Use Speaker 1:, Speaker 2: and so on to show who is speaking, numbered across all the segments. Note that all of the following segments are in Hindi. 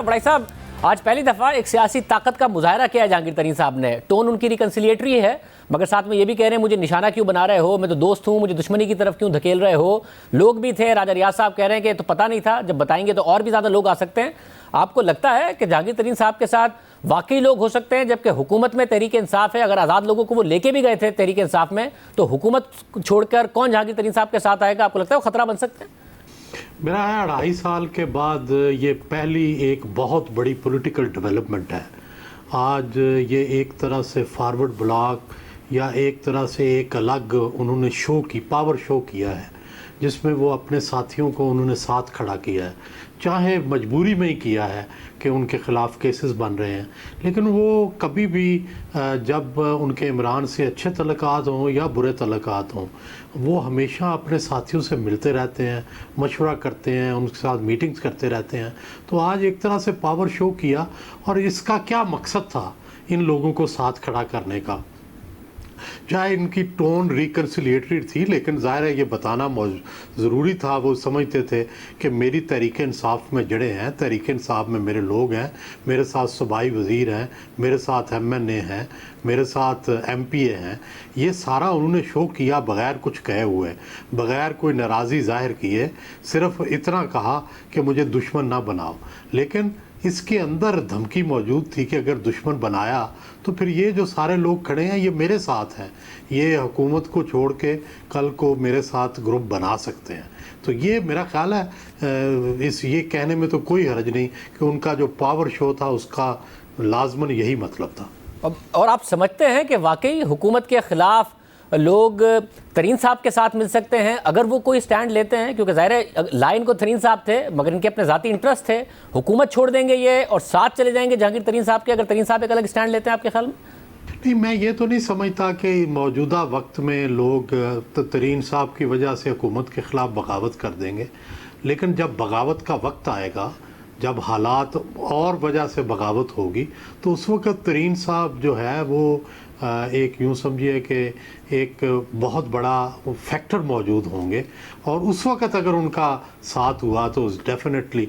Speaker 1: बड़ाई साहब, आज पहली दफा एक सियासी ताकत का मुजाहरा किया है जहांगीर तरीन साहब ने। टोन उनकी रिकन्सिलिएटरी है, मगर साथ में ये भी कह रहे हैं मुझे निशाना क्यों बना रहे हो, मैं तो दोस्त हूं, मुझे दुश्मनी की तरफ क्यों धकेल रहे हो। लोग भी थे, राजा रियाज साहब कह रहे हैं कि तो पता नहीं था, जब बताएंगे तो और भी ज्यादा लोग आ सकते हैं। आपको लगता है कि जहांगीर तरीन साहब के साथ वाकई लोग हो सकते हैं, जबकि हुकूमत में तहरीक इंसाफ है? अगर आज़ाद लोगों को वो लेके भी गए थे तहरीक इंसाफ में, तो हुकूमत छोड़कर कौन जहांगीर तरीन साहब के साथ आएगा? आपको लगता है वो खतरा बन सकते हैं?
Speaker 2: मेरा है 2.5 साल के बाद ये पहली एक बहुत बड़ी पॉलिटिकल डेवलपमेंट है। आज ये एक तरह से फॉरवर्ड ब्लॉक या एक तरह से एक अलग उन्होंने शो की, पावर शो किया है, जिसमें वो अपने साथियों को उन्होंने साथ खड़ा किया है। चाहे मजबूरी में ही किया है कि उनके ख़िलाफ़ केसेस बन रहे हैं, लेकिन वो कभी भी जब उनके इमरान से अच्छे तल्लुकात हों या बुरे तल्लुकात हों, वो हमेशा अपने साथियों से मिलते रहते हैं, मशवरा करते हैं, उनके साथ मीटिंग्स करते रहते हैं। तो आज एक तरह से पावर शो किया, और इसका क्या मकसद था इन लोगों को साथ खड़ा करने का? चाहे इनकी टोन रिकन्सिलिएटरी थी, लेकिन ज़ाहिर है ये बताना ज़रूरी था। वो समझते थे कि मेरी तहरीक इंसाफ में जड़े हैं, तहरीक इंसाफ में मेरे लोग हैं, मेरे साथ सूबाई वज़ीर हैं, मेरे साथ MNA हैं, मेरे साथ MPA हैं। ये सारा उन्होंने शो किया बग़ैर कुछ कहे हुए, बग़ैर कोई नाराज़ी ज़ाहिर किए, सिर्फ़ इतना कहा कि मुझे दुश्मन ना बनाओ। लेकिन इसके अंदर धमकी मौजूद थी कि अगर दुश्मन बनाया तो फिर ये जो सारे लोग खड़े हैं ये मेरे साथ हैं, ये हुकूमत को छोड़ के कल को मेरे साथ ग्रुप बना सकते हैं। तो ये मेरा ख्याल है इस ये कहने में तो कोई हर्ज नहीं कि उनका जो पावर शो था उसका लाजमन यही मतलब था।
Speaker 1: और आप समझते हैं कि वाकई हुकूमत के ख़िलाफ़ लोग तरीन साहब के साथ मिल सकते हैं अगर वो कोई स्टैंड लेते हैं? क्योंकि ज़ाहिर है लाइन को तरीन साहब थे, मगर इनके अपने ज़ाती इंटरेस्ट थे। हुकूमत छोड़ देंगे ये और साथ चले जाएंगे जहांगीर तरीन साहब के, अगर तरीन साहब एक अलग स्टैंड लेते हैं आपके ख्याल में?
Speaker 2: नहीं, मैं ये तो नहीं समझता कि मौजूदा वक्त में लोग तरीन साहब की वजह से हुकूमत के ख़िलाफ़ बगावत कर देंगे। लेकिन जब बगावत का वक्त आएगा, जब हालात और वजह से बगावत होगी, तो उस वक्त तरीन साहब जो है वो एक यूँ समझिए कि एक बहुत बड़ा फैक्टर मौजूद होंगे, और उस वक्त अगर उनका साथ हुआ तो डेफिनेटली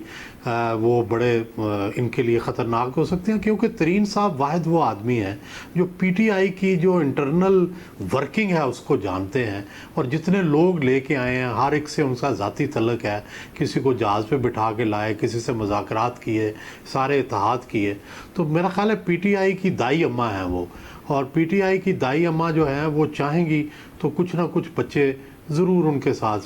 Speaker 2: वो बड़े इनके लिए ख़तरनाक हो सकते हैं। क्योंकि तरीन साहब वाहिद वो आदमी हैं जो PTI की जो इंटरनल वर्किंग है उसको जानते हैं, और जितने लोग लेके आए हैं हर एक से उनका ज़ाती तल्लुक़ है। किसी को जहाज़ पे बिठा के लाए, किसी से मुज़ाकरात किए, सारे इत्तेहाद किए। तो मेरा ख़्याल है PTI की दाई अम्मा हैं वो, और PTI की दाई अम्मा जो है वो चाहेंगी तो कुछ ना कुछ बच्चे ज़रूर उनके साथ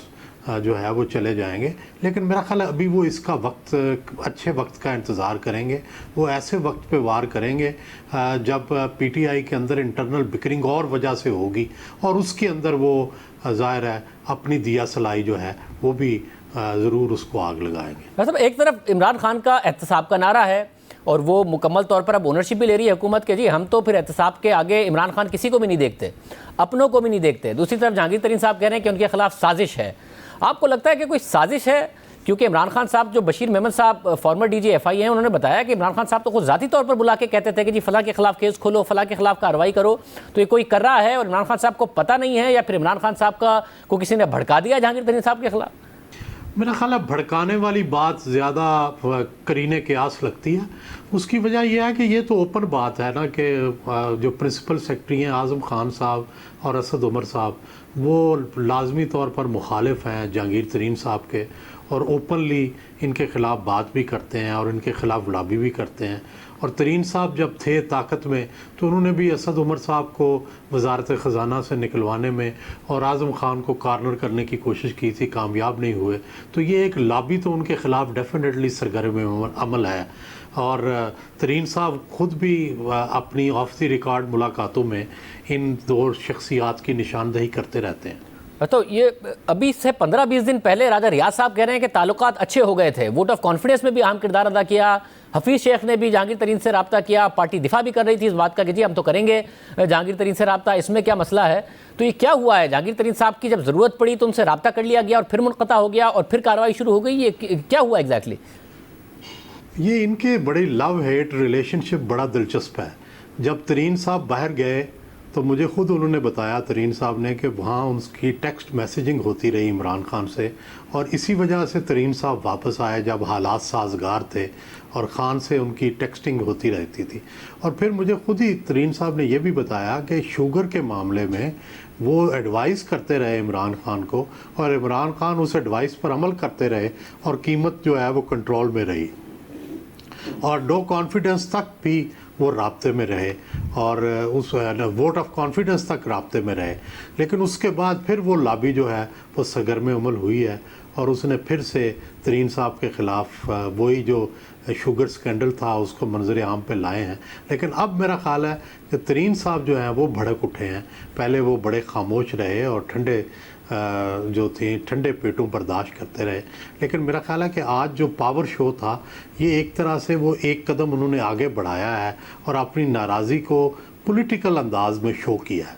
Speaker 2: जो है वो चले जाएंगे। लेकिन मेरा ख्याल है अभी वो इसका वक्त, अच्छे वक्त का इंतज़ार करेंगे। वो ऐसे वक्त पे वार करेंगे जब PTI के अंदर इंटरनल बिकरिंग और वजह से होगी, और उसके अंदर वो ज़ाहिर है अपनी दिया सलाई जो है वो भी ज़रूर उसको आग लगाएंगे।
Speaker 1: मतलब एक तरफ इमरान खान का एहतसाब का नारा है, और वो मुकम्मल तौर पर अब ओनरशिप भी ले रही है हुकूमत के, जी हम तो फिर एहतसाब के आगे इमरान खान किसी को भी नहीं देखते, अपनों को भी नहीं देखते। दूसरी तरफ जहांगीर तरीन साहब कह रहे हैं कि उनके खिलाफ साजिश है। आपको लगता है कि कोई साजिश है? क्योंकि इमरान खान साहब, जो बशीर मेमन साहब फॉर्मर DG FI हैं, उन्होंने बताया कि इमरान खान साहब तो खुद ज़ाती तौर पर बुला के कहते थे कि जी फ़लाँ के ख़िलाफ़ केस खोलो, फ़लाँ के ख़िलाफ़ कार्रवाई करो। तो ये कोई कर रहा है और इमरान खान साहब को पता नहीं है, या फिर इमरान खान साहब को किसी ने भड़का दिया जहांगीर तरीन साहब के ख़िलाफ़?
Speaker 2: मेरा ख्याल है भड़काने वाली बात ज़्यादा करीने क़यास लगती है। उसकी वजह यह है कि ये तो ओपन बात है ना कि जो प्रिंसिपल सेक्रेटरी हैं आज़म खान साहब और असद उमर साहब, वो लाजमी तौर पर मुखालिफ हैं जहांगीर तरीन साहब के, और ओपनली इनके ख़िलाफ़ बात भी करते हैं और इनके ख़िलाफ़ लॉबी भी करते हैं। और तरीन साहब जब थे ताकत में तो उन्होंने भी असद उमर साहब को वजारत ख़जाना से निकलवाने में और आज़म ख़ान को कॉर्नर करने की कोशिश की थी, कामयाब नहीं हुए। तो ये एक लॉबी तो उनके ख़िलाफ़ डेफिनेटली सरगर्म अमल है। और तरीन साहब खुद भी अपनी ऑफ द रिकॉर्ड मुलाकातों में इन दो शख्सियात की निशानदही करते रहते हैं।
Speaker 1: तो ये अभी से 15-20 दिन पहले राजा रियाज साहब कह रहे हैं कि ताल्लुकात अच्छे हो गए थे, वोट ऑफ कॉन्फिडेंस में भी अहम किरदार अदा किया। हफीज़ शेख ने भी जहांगीर तरीन से रब्ता किया, पार्टी दिफा भी कर रही थी इस बात का कि जी हम तो करेंगे जहांगीर तरीन से रब्ता, इसमें क्या मसला है। तो ये क्या हुआ है? जहांगीर तरीन साहब की जब ज़रूरत पड़ी तो उनसे रब्ता कर लिया गया और फिर मुनक़ता हो गया और फिर कार्रवाई शुरू हो गई। ये क्या हुआ एग्जैक्टली?
Speaker 2: ये इनके बड़े लव हेट रिलेशनशिप बड़ा दिलचस्प है। जब तरीन साहब बाहर गए तो मुझे ख़ुद उन्होंने बताया तरीन साहब ने कि वहाँ उसकी टेक्स्ट मैसेजिंग होती रही इमरान खान से, और इसी वजह से तरीन साहब वापस आए जब हालात साजगार थे और ख़ान से उनकी टेक्सटिंग होती रहती थी। और फिर मुझे ख़ुद ही तरीन साहब ने यह भी बताया कि शुगर के मामले में वो एडवाइस करते रहे इमरान खान को, और इमरान खान उस एडवाइस पर अमल करते रहे और कीमत जो है वो कंट्रोल में रही, और नो कॉन्फिडेंस तक भी वो राब्ते में रहे, और उस वोट ऑफ कॉन्फिडेंस तक राब्ते में रहे। लेकिन उसके बाद फिर वो लॉबी जो है वो सरगर्म अमल हुई है, और उसने फिर से तरीन साहब के ख़िलाफ़ वही जो शुगर स्कैंडल था उसको मंजर आम पे लाए हैं। लेकिन अब मेरा ख़्याल है कि तरीन साहब जो हैं वो भड़क उठे हैं। पहले वो बड़े खामोश रहे और ठंडे जो थे ठंडे पेटों बर्दाश्त करते रहे, लेकिन मेरा ख़्याल है कि आज जो पावर शो था ये एक तरह से वो एक कदम उन्होंने आगे बढ़ाया है और अपनी नाराज़ी को पॉलिटिकल अंदाज में शो किया है।